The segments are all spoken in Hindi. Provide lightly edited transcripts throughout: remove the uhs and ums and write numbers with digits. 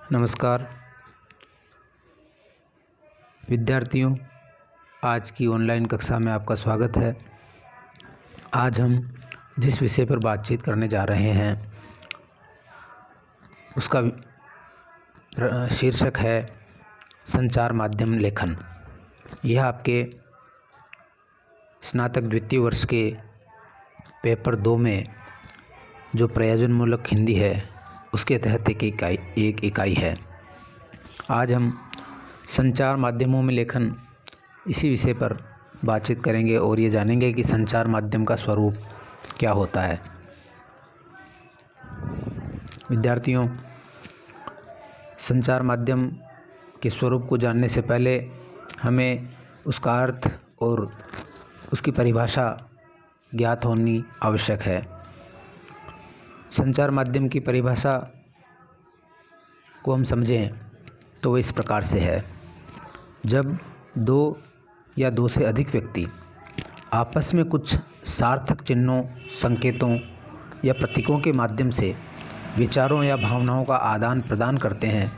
नमस्कार विद्यार्थियों, आज की ऑनलाइन कक्षा में आपका स्वागत है। आज हम जिस विषय पर बातचीत करने जा रहे हैं उसका शीर्षक है संचार माध्यम लेखन। यह आपके स्नातक द्वितीय वर्ष के पेपर 2 में जो प्रयोजनमूलक हिंदी है उसके तहत एक इकाई है। आज हम संचार माध्यमों में लेखन इसी विषय पर बातचीत करेंगे और ये जानेंगे कि संचार माध्यम का स्वरूप क्या होता है। विद्यार्थियों, संचार माध्यम के स्वरूप को जानने से पहले हमें उसका अर्थ और उसकी परिभाषा ज्ञात होनी आवश्यक है। संचार माध्यम की परिभाषा को हम समझें तो वो इस प्रकार से है। जब दो या दो से अधिक व्यक्ति आपस में कुछ सार्थक चिन्हों, संकेतों या प्रतीकों के माध्यम से विचारों या भावनाओं का आदान प्रदान करते हैं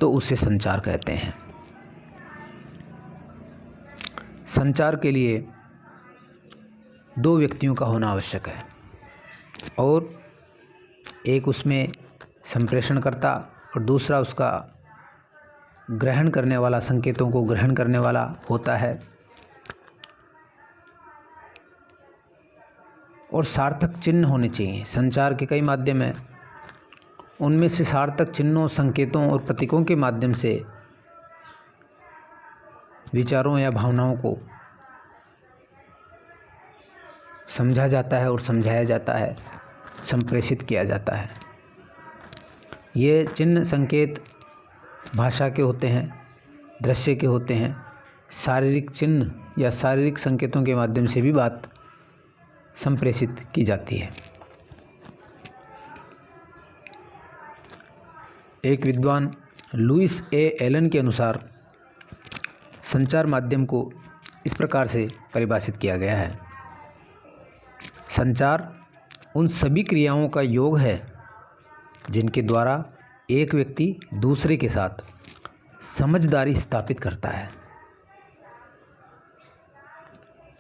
तो उसे संचार कहते हैं। संचार के लिए दो व्यक्तियों का होना आवश्यक है और एक उसमें संप्रेषण करता और दूसरा उसका ग्रहण करने वाला, संकेतों को ग्रहण करने वाला होता है। और सार्थक चिन्ह होने चाहिए। संचार के कई माध्यम हैं, उनमें से सार्थक चिन्हों, संकेतों और प्रतीकों के माध्यम से विचारों या भावनाओं को समझा जाता है और समझाया जाता है, संप्रेषित किया जाता है। ये चिन्ह, संकेत भाषा के होते हैं, दृश्य के होते हैं। शारीरिक चिन्ह या शारीरिक संकेतों के माध्यम से भी बात संप्रेषित की जाती है। एक विद्वान लुईस ए एलन के अनुसार संचार माध्यम को इस प्रकार से परिभाषित किया गया है। संचार उन सभी क्रियाओं का योग है जिनके द्वारा एक व्यक्ति दूसरे के साथ समझदारी स्थापित करता है।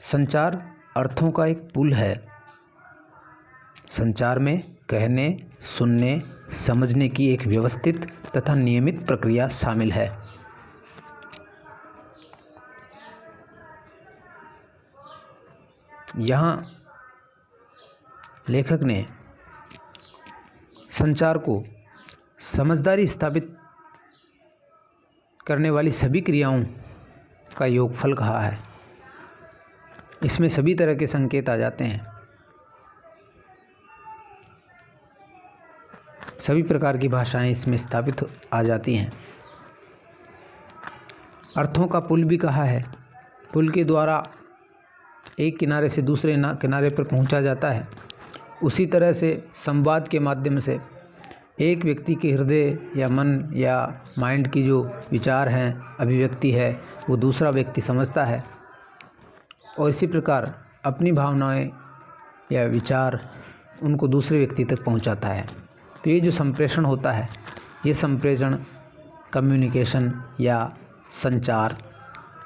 संचार अर्थों का एक पुल है। संचार में कहने, सुनने, समझने की एक व्यवस्थित तथा नियमित प्रक्रिया शामिल है। यहाँ लेखक ने संचार को समझदारी स्थापित करने वाली सभी क्रियाओं का योगफल कहा है। इसमें सभी तरह के संकेत आ जाते हैं, सभी प्रकार की भाषाएं इसमें स्थापित आ जाती हैं। अर्थों का पुल भी कहा है। पुल के द्वारा एक किनारे से दूसरे किनारे पर पहुंचा जाता है। उसी तरह से संवाद के माध्यम से एक व्यक्ति के हृदय या मन या माइंड की जो विचार हैं, अभिव्यक्ति है, वो दूसरा व्यक्ति समझता है और इसी प्रकार अपनी भावनाएं या विचार उनको दूसरे व्यक्ति तक पहुंचाता है। तो ये जो संप्रेषण होता है, ये संप्रेषण कम्युनिकेशन या संचार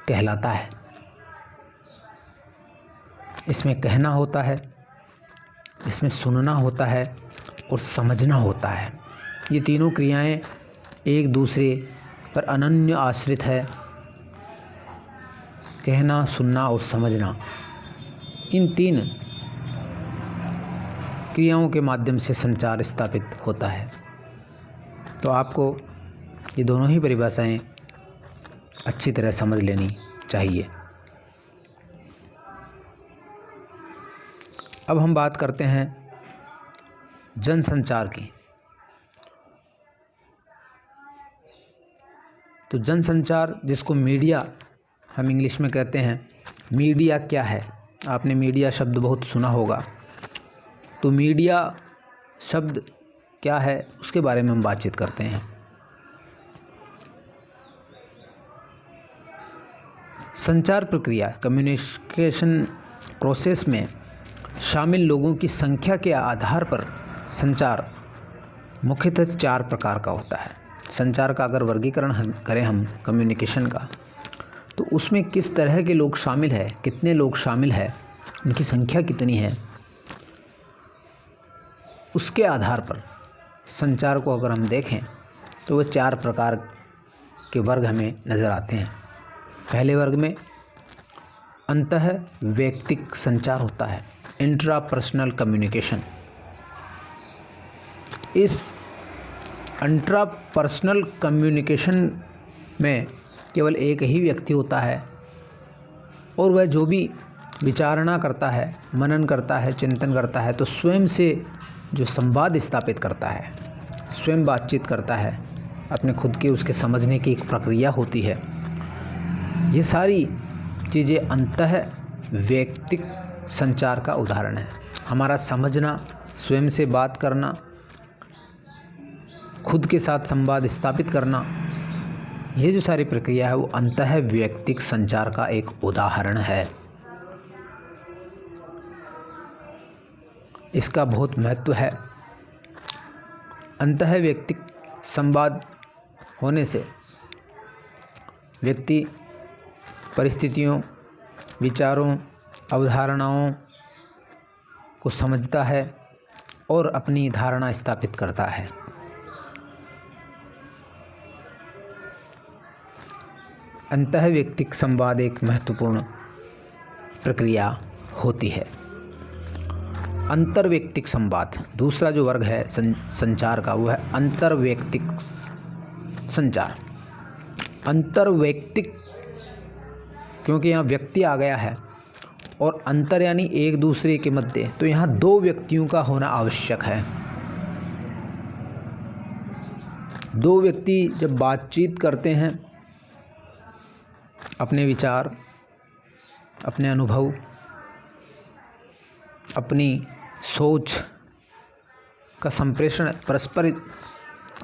कहलाता है। इसमें कहना होता है, इसमें सुनना होता है और समझना होता है। ये तीनों क्रियाएं एक दूसरे पर अनन्य आश्रित है। कहना, सुनना और समझना, इन तीन क्रियाओं के माध्यम से संचार स्थापित होता है। तो आपको ये दोनों ही परिभाषाएं अच्छी तरह समझ लेनी चाहिए। अब हम बात करते हैं जनसंचार की। तो जनसंचार, जिसको मीडिया हम इंग्लिश में कहते हैं, मीडिया क्या है? आपने मीडिया शब्द बहुत सुना होगा। तो मीडिया शब्द क्या है उसके बारे में हम बातचीत करते हैं। संचार प्रक्रिया, कम्युनिकेशन प्रोसेस में शामिल लोगों की संख्या के आधार पर संचार मुख्यतः 4 प्रकार का होता है। संचार का अगर वर्गीकरण करें हम कम्युनिकेशन का, तो उसमें किस तरह के लोग शामिल हैं, कितने लोग शामिल हैं, उनकी संख्या कितनी है, उसके आधार पर संचार को अगर हम देखें तो वह 4 प्रकार के वर्ग हमें नज़र आते हैं। पहले वर्ग में अंतः वैयक्तिक संचार होता है, इंट्रापर्सनल कम्युनिकेशन। इस इंट्रापर्सनल कम्युनिकेशन में केवल एक ही व्यक्ति होता है और वह जो भी विचारणा करता है, मनन करता है, चिंतन करता है, तो स्वयं से जो संवाद स्थापित करता है, स्वयं बातचीत करता है, अपने खुद के उसके समझने की एक प्रक्रिया होती है। ये सारी चीज़ें अंतः वैयक्तिक संचार का उदाहरण है। हमारा समझना, स्वयं से बात करना, खुद के साथ संवाद स्थापित करना, ये जो सारी प्रक्रिया है वो अंतः वैयक्तिक संचार का एक उदाहरण है। इसका बहुत महत्व है। अंतः वैयक्तिक संवाद होने से व्यक्ति परिस्थितियों, विचारों, अवधारणाओं को समझता है और अपनी धारणा स्थापित करता है। अंतः वैयक्तिक संवाद एक महत्वपूर्ण प्रक्रिया होती है। अंतर्वैयक्तिक संवाद, दूसरा जो वर्ग है संचार का, वो है अंतर्वैयक्तिक संचार। अंतर्वैयक्तिक क्योंकि यहाँ व्यक्ति आ गया है और अंतर यानी एक दूसरे के मध्य, तो यहाँ 2 व्यक्तियों का होना आवश्यक है। 2 व्यक्ति जब बातचीत करते हैं, अपने विचार, अपने अनुभव, अपनी सोच का संप्रेषण परस्पर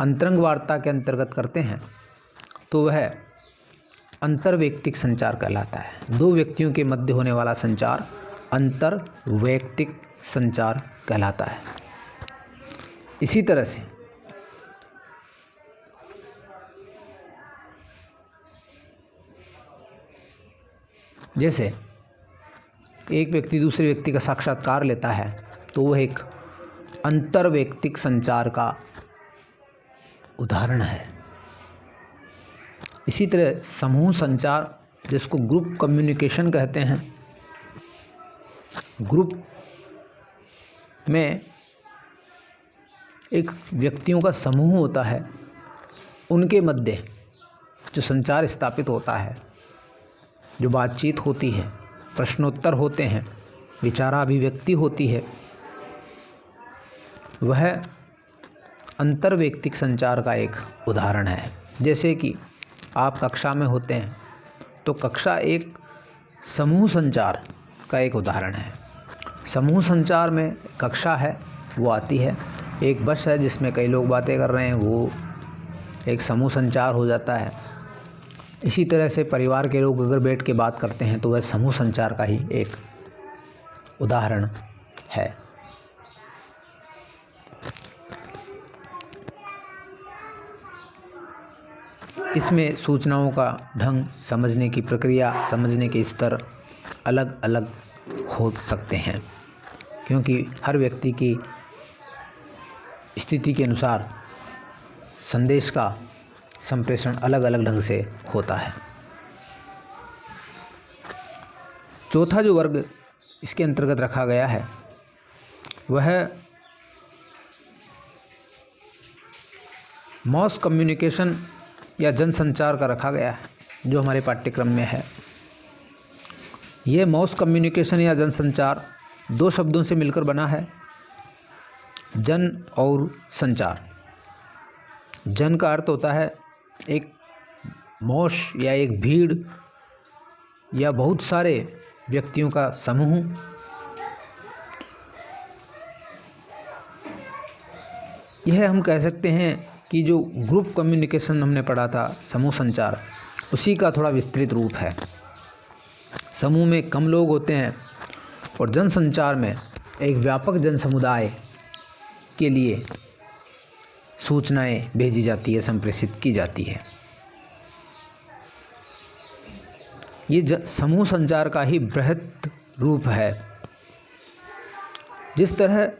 अंतरंग वार्ता के अंतर्गत करते हैं, तो वह अंतर्वैयक्तिक संचार कहलाता है। 2 व्यक्तियों के मध्य होने वाला संचार अंतर्वैयक्तिक संचार कहलाता है। इसी तरह से जैसे एक व्यक्ति दूसरे व्यक्ति का साक्षात्कार लेता है, तो वह एक अंतर्वैयक्तिक संचार का उदाहरण है। इसी तरह समूह संचार, जिसको ग्रुप कम्युनिकेशन कहते हैं, ग्रुप में एक व्यक्तियों का समूह होता है, उनके मध्य जो संचार स्थापित होता है, जो बातचीत होती है, प्रश्नोत्तर होते हैं, विचाराभिव्यक्ति होती है, वह अंतर्वैयक्तिक संचार का एक उदाहरण है। जैसे कि आप कक्षा में होते हैं, तो कक्षा एक समूह संचार का एक उदाहरण है। समूह संचार में कक्षा है वो आती है, एक बस है जिसमें कई लोग बातें कर रहे हैं, वो एक समूह संचार हो जाता है। इसी तरह से परिवार के लोग अगर बैठ के बात करते हैं, तो वह समूह संचार का ही एक उदाहरण है। इसमें सूचनाओं का ढंग, समझने की प्रक्रिया, समझने के स्तर अलग अलग हो सकते हैं, क्योंकि हर व्यक्ति की स्थिति के अनुसार संदेश का संप्रेषण अलग अलग ढंग से होता है। चौथा जो वर्ग इसके अंतर्गत रखा गया है वह मॉस कम्युनिकेशन या जनसंचार का रखा गया है, जो हमारे पाठ्यक्रम में है। यह मॉस कम्युनिकेशन या जनसंचार 2 शब्दों से मिलकर बना है, जन और संचार। जन का अर्थ होता है एक मॉस या एक भीड़ या बहुत सारे व्यक्तियों का समूह। यह हम कह सकते हैं कि जो ग्रुप कम्युनिकेशन हमने पढ़ा था, समूह संचार, उसी का थोड़ा विस्तृत रूप है। समूह में कम लोग होते हैं और जनसंचार में एक व्यापक जन समुदाय के लिए सूचनाएं भेजी जाती है, संप्रेषित की जाती है। ये समूह संचार का ही बृहत रूप है। जिस तरह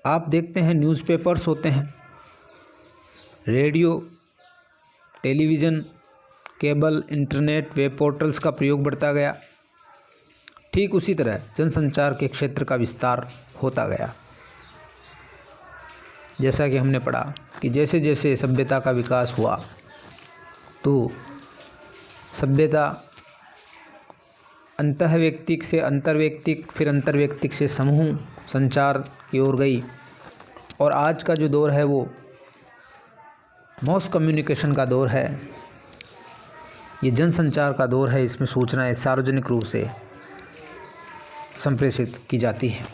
आप देखते हैं न्यूज़पेपर्स होते हैं, radio, television, cable, internet, web portals का प्रयोग बढ़ता गया, ठीक उसी तरह जनसंचार के क्षेत्र का विस्तार होता गया। जैसा कि हमने पढ़ा कि जैसे जैसे सभ्यता का विकास हुआ तो सभ्यता अंतःवैयक्तिक से अंतर्वैयक्तिक, फिर अंतर्वैयक्तिक से समूह संचार की ओर गई, और आज का जो दौर है वो मॉस कम्युनिकेशन का दौर है। ये जनसंचार का दौर है। इसमें सूचनाएं सार्वजनिक रूप से संप्रेषित की जाती हैं।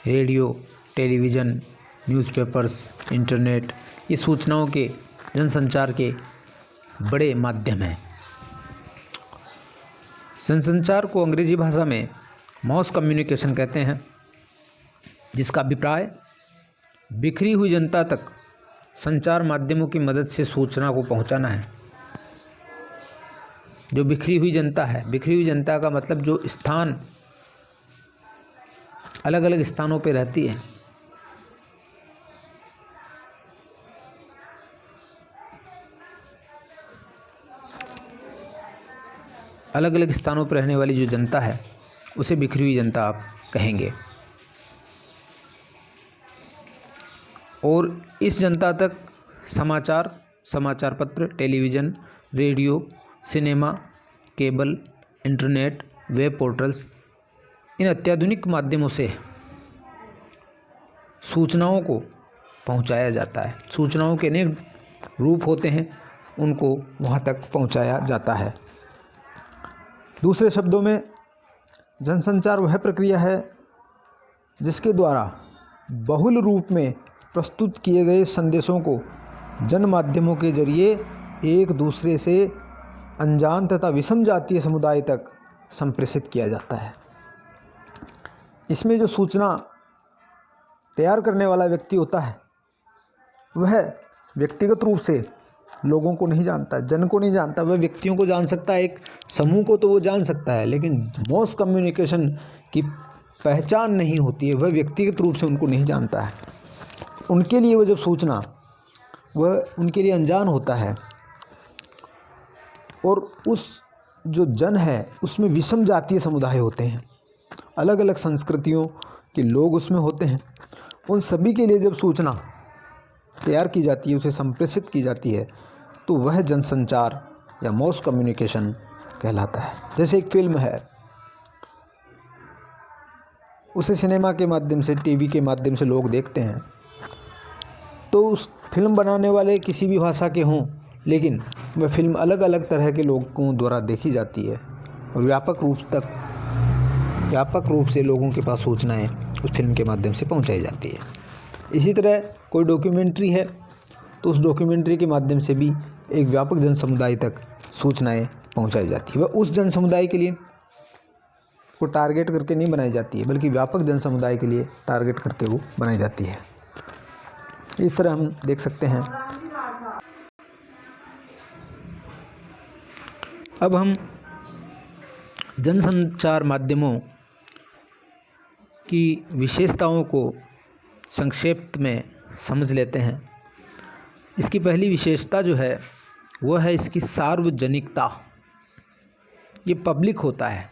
रेडियो, टेलीविज़न, न्यूज़पेपर्स, इंटरनेट, ये सूचनाओं के जनसंचार के बड़े माध्यम हैं। जनसंचार को अंग्रेजी भाषा में मॉस कम्युनिकेशन कहते हैं, जिसका अभिप्राय बिखरी हुई जनता तक संचार माध्यमों की मदद से सूचना को पहुंचाना है। जो बिखरी हुई जनता है, बिखरी हुई जनता का मतलब जो स्थान अलग अलग स्थानों पर रहती है, अलग अलग स्थानों पर रहने वाली जो जनता है उसे बिखरी हुई जनता आप कहेंगे। और इस जनता तक समाचार पत्र, television, radio, cinema, cable, internet, web portals, इन अत्याधुनिक माध्यमों से सूचनाओं को पहुंचाया जाता है। सूचनाओं के अनेक रूप होते हैं, उनको वहां तक पहुंचाया जाता है। दूसरे शब्दों में जनसंचार वह प्रक्रिया है जिसके द्वारा बहुल रूप में प्रस्तुत किए गए संदेशों को जन माध्यमों के जरिए एक दूसरे से अनजान तथा विषम जातीय समुदाय तक संप्रेषित किया जाता है। इसमें जो सूचना तैयार करने वाला व्यक्ति होता है वह व्यक्तिगत रूप से लोगों को नहीं जानता, जन को नहीं जानता। वह व्यक्तियों को जान सकता है, एक समूह को तो वो जान सकता है, लेकिन मॉस कम्युनिकेशन की पहचान नहीं होती है। वह व्यक्तिगत रूप से उनको नहीं जानता है। उनके लिए वह जब सूचना, वह उनके लिए अनजान होता है, और उस जो जन है उसमें विषम जातीय समुदाय होते हैं, अलग अलग संस्कृतियों के लोग उसमें होते हैं। उन सभी के लिए जब सूचना तैयार की जाती है, उसे संप्रेषित की जाती है, तो वह जनसंचार या मॉस कम्युनिकेशन कहलाता है। जैसे एक फिल्म है, उसे सिनेमा के माध्यम से, टीवी के माध्यम से लोग देखते हैं, तो उस फिल्म बनाने वाले किसी भी भाषा के हों, लेकिन वह फिल्म अलग अलग तरह के लोगों द्वारा देखी जाती है और व्यापक रूप से लोगों के पास सूचनाएं उस फिल्म के माध्यम से पहुंचाई जाती है। इसी तरह कोई डॉक्यूमेंट्री है तो उस डॉक्यूमेंट्री के माध्यम से भी एक व्यापक जन समुदाय तक सूचनाएं पहुंचाई जाती है। वह उस जन समुदाय के लिए को टारगेट करके नहीं बनाई जाती है, बल्कि व्यापक जन समुदाय के लिए टारगेट करके वो बनाई जाती है। इस तरह हम देख सकते हैं। अब हम जनसंचार माध्यमों की विशेषताओं को संक्षेप में समझ लेते हैं। इसकी पहली विशेषता जो है वह है इसकी सार्वजनिकता। ये पब्लिक होता है,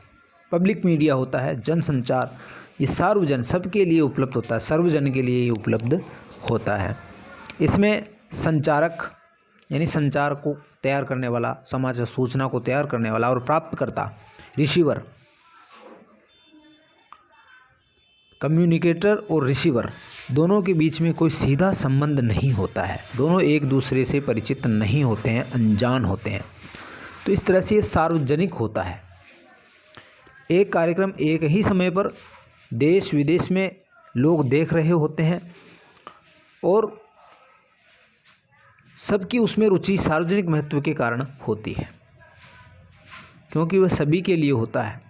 पब्लिक मीडिया होता है। जनसंचार ये सार्वजन, सबके लिए उपलब्ध होता है, सर्वजन के लिए ये उपलब्ध होता है। इसमें संचारक यानी संचार को तैयार करने वाला, समाचार सूचना को तैयार करने वाला, और प्राप्तकर्ता, रिसीवर, कम्युनिकेटर और रिसीवर, दोनों के बीच में कोई सीधा संबंध नहीं होता है। दोनों एक दूसरे से परिचित नहीं होते हैं, अनजान होते हैं। तो इस तरह से ये सार्वजनिक होता है। एक कार्यक्रम एक ही समय पर देश विदेश में लोग देख रहे होते हैं और सबकी उसमें रुचि सार्वजनिक महत्व के कारण होती है, क्योंकि वह सभी के लिए होता है।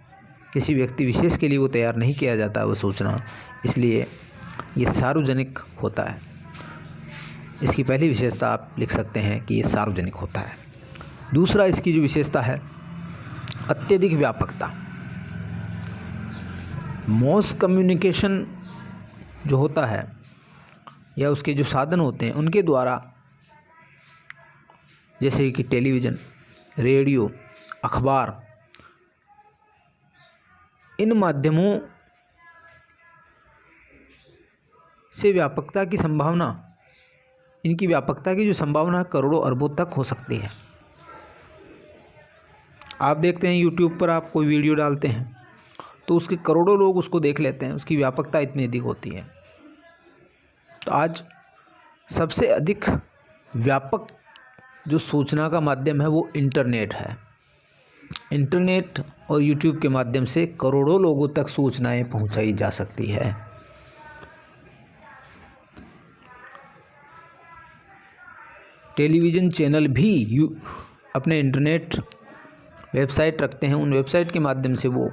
किसी व्यक्ति विशेष के लिए वो तैयार नहीं किया जाता है वो सूचना, इसलिए ये सार्वजनिक होता है। इसकी पहली विशेषता आप लिख सकते हैं कि ये सार्वजनिक होता है। दूसरा इसकी जो विशेषता है, अत्यधिक व्यापकता। मॉस कम्युनिकेशन जो होता है या उसके जो साधन होते हैं उनके द्वारा, जैसे कि टेलीविज़न, रेडियो, अखबार, इन माध्यमों से व्यापकता की संभावना, इनकी व्यापकता की जो संभावना करोड़ों अरबों तक हो सकती है। आप देखते हैं यूट्यूब पर आप कोई वीडियो डालते हैं तो उसके करोड़ों लोग उसको देख लेते हैं, उसकी व्यापकता इतनी अधिक होती है। तो आज सबसे अधिक व्यापक जो सूचना का माध्यम है वो इंटरनेट है। इंटरनेट और यूट्यूब के माध्यम से करोड़ों लोगों तक सूचनाएं पहुंचाई जा सकती है। टेलीविज़न चैनल भी अपने इंटरनेट वेबसाइट रखते हैं, उन वेबसाइट के माध्यम से वो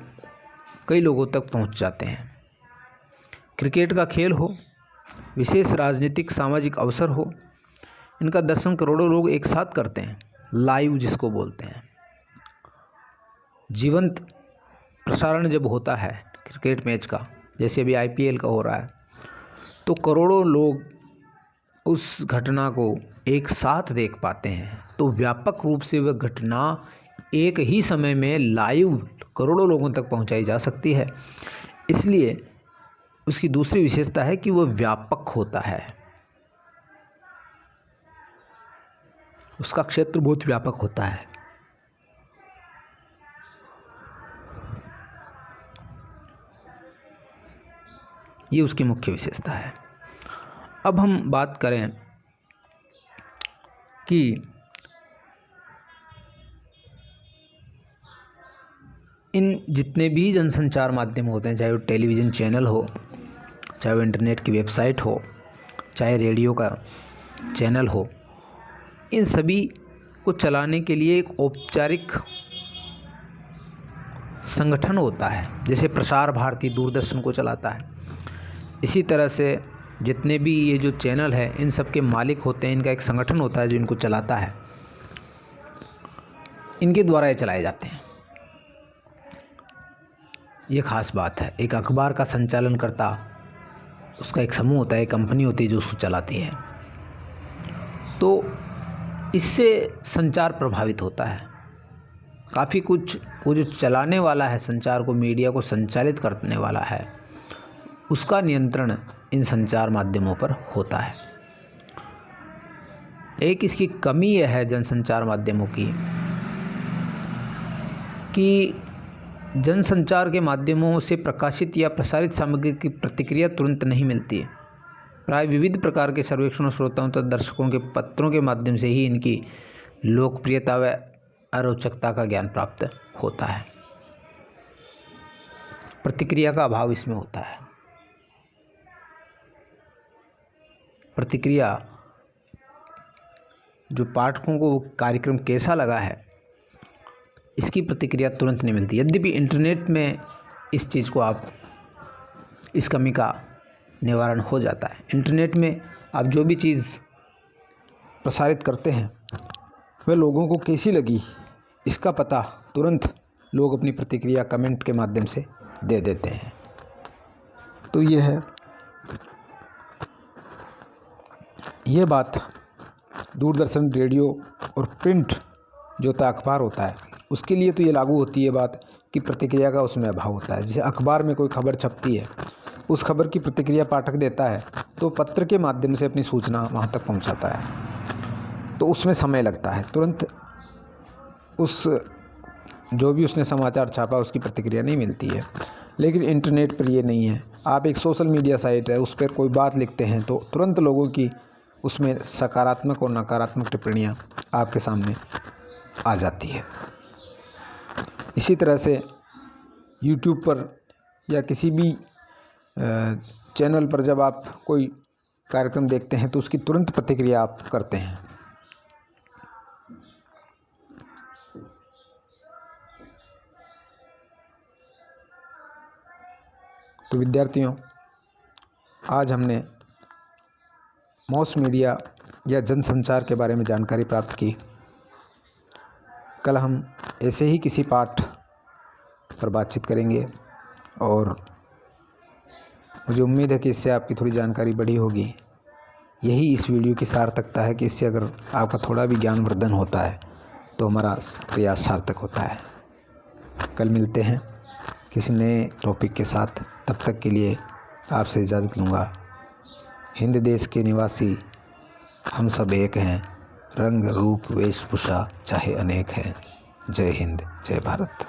कई लोगों तक पहुंच जाते हैं। क्रिकेट का खेल हो, विशेष राजनीतिक सामाजिक अवसर हो, इनका दर्शन करोड़ों लोग एक साथ करते हैं, लाइव जिसको बोलते हैं। जीवंत प्रसारण जब होता है क्रिकेट मैच का, जैसे अभी IPL का हो रहा है, तो करोड़ों लोग उस घटना को एक साथ देख पाते हैं। तो व्यापक रूप से वह घटना एक ही समय में लाइव करोड़ों लोगों तक पहुंचाई जा सकती है। इसलिए उसकी दूसरी विशेषता है कि वह व्यापक होता है, उसका क्षेत्र बहुत व्यापक होता है। ये उसकी मुख्य विशेषता है। अब हम बात करें कि इन जितने भी जनसंचार माध्यम होते हैं, चाहे वो टेलीविज़न चैनल हो, चाहे वो इंटरनेट की वेबसाइट हो, चाहे रेडियो का चैनल हो, इन सभी को चलाने के लिए एक औपचारिक संगठन होता है। जैसे प्रसार भारती दूरदर्शन को चलाता है, इसी तरह से जितने भी ये जो चैनल है इन सब के मालिक होते हैं, इनका एक संगठन होता है जो इनको चलाता है, इनके द्वारा ये चलाए जाते हैं। ये खास बात है। एक अखबार का संचालन करता, उसका एक समूह होता है, एक कंपनी होती है जो उसको चलाती है। तो इससे संचार प्रभावित होता है काफ़ी कुछ। वो जो चलाने वाला है संचार को, मीडिया को संचालित करने वाला है, उसका नियंत्रण इन संचार माध्यमों पर होता है। एक इसकी कमी यह है जनसंचार माध्यमों की कि जनसंचार के माध्यमों से प्रकाशित या प्रसारित सामग्री की प्रतिक्रिया तुरंत नहीं मिलती है। प्राय विविध प्रकार के सर्वेक्षणों, श्रोताओं तथा दर्शकों के पत्रों के माध्यम से ही इनकी लोकप्रियता व अरोचकता का ज्ञान प्राप्त होता है। प्रतिक्रिया का अभाव इसमें होता है। प्रतिक्रिया, जो पाठकों को कार्यक्रम कैसा लगा है, इसकी प्रतिक्रिया तुरंत नहीं मिलती। यद्यपि इंटरनेट में इस चीज़ को आप, इस कमी का निवारण हो जाता है। इंटरनेट में आप जो भी चीज़ प्रसारित करते हैं वह लोगों को कैसी लगी, इसका पता तुरंत लोग अपनी प्रतिक्रिया कमेंट के माध्यम से दे देते हैं। तो ये बात दूरदर्शन, रेडियो और प्रिंट जो होता है, अखबार होता है, उसके लिए तो ये लागू होती है बात कि प्रतिक्रिया का उसमें अभाव होता है। जैसे अखबार में कोई खबर छपती है, उस खबर की प्रतिक्रिया पाठक देता है तो पत्र के माध्यम से अपनी सूचना वहाँ तक पहुँचाता है, तो उसमें समय लगता है। तुरंत उस जो भी उसने समाचार छापा उसकी प्रतिक्रिया नहीं मिलती है। लेकिन इंटरनेट पर ये नहीं है। आप एक सोशल मीडिया साइट है, उस पर कोई बात लिखते हैं तो तुरंत लोगों की उसमें सकारात्मक और नकारात्मक टिप्पणियाँ आपके सामने आ जाती है। इसी तरह से यूट्यूब पर या किसी भी चैनल पर जब आप कोई कार्यक्रम देखते हैं तो उसकी तुरंत प्रतिक्रिया आप करते हैं। तो विद्यार्थियों, आज हमने मॉस मीडिया या जनसंचार के बारे में जानकारी प्राप्त की। कल हम ऐसे ही किसी पाठ पर बातचीत करेंगे और मुझे उम्मीद है कि इससे आपकी थोड़ी जानकारी बढ़ी होगी। यही इस वीडियो की सार्थकता है कि इससे अगर आपका थोड़ा भी ज्ञानवर्धन होता है तो हमारा प्रयास सार्थक होता है। कल मिलते हैं किसी नए टॉपिक के साथ। तब तक के लिए आपसे इजाज़त लूँगा। हिंद देश के निवासी हम सब एक हैं, रंग रूप वेशभूषा चाहे अनेक हैं। जय हिंद, जय भारत।